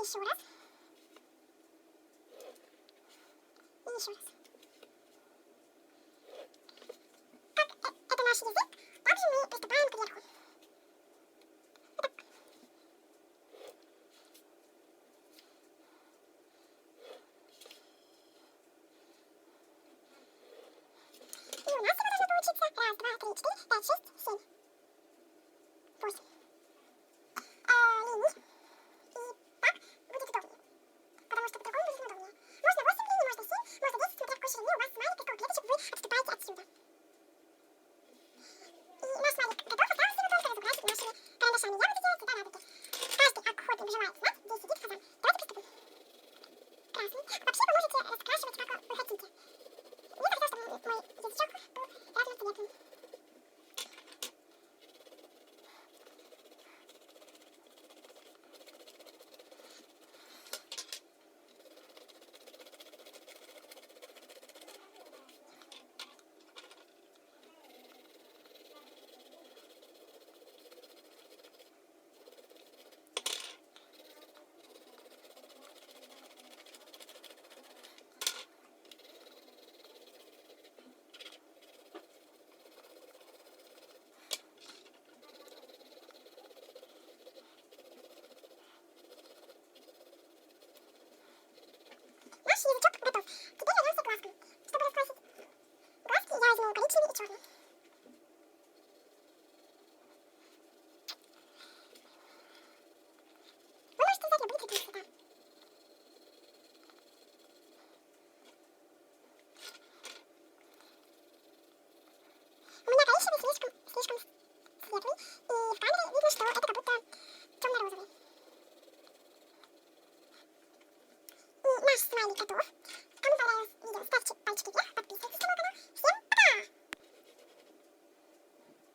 еще раз. И еще раз. Как это наш язык, также мы приступаем к верху. Вот так. И у нас всего должно получиться 1, 2, 3, 4, 5, 6, 7, 8 линий. И так будет удобнее. Потому что по-другому будет неудобнее. Можно 8 линий, можно 7, можно 10, смотря какой ширины у вас смайлик, какой клеточек вы отступаете отсюда. И наш смайлик готов, осталось его только разукрасить нашими карандашами. Я буду делать цвета радуги. Каждый охотник желает знать, где сидит фазан. Давайте приступим. Красный. Вообще вы можете раскрашивать, как вы хотите. Мне хотелось, чтобы мой язычок был разноцветный. Наш язычок готов. Теперь вернемся к глазкам. Чтобы раскрасить глазки, я возьму коричневый и черный. Вы можете взять любые цветные цвета. У меня коричневый слишком светлый, и в камере видно, что это как будто темно-розовый. И наш смайлик готов.